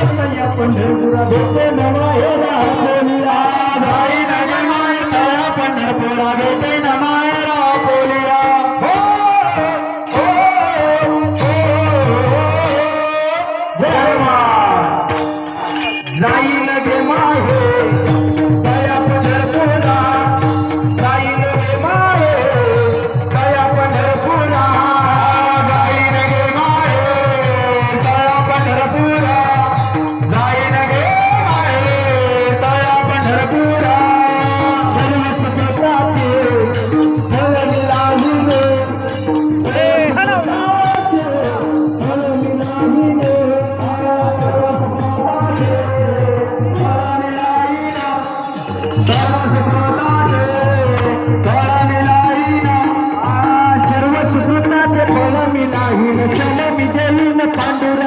तया पंढरपुरा भेटे नमायरा बोलिया जाई नगे माय तया पंढरपुरा भेटे नमायरा बोलिया हो जाई नगे माय तया पंढरपुरा जाई नगे माय तया पंढरपुरा जाई नगे माय तया पंढरपुरा जाई नगे माय तया पंढरपुरा सर्व सुखदाते फळ मिळाले सर्व सुखदाते फळ मिळाले पांडुरंग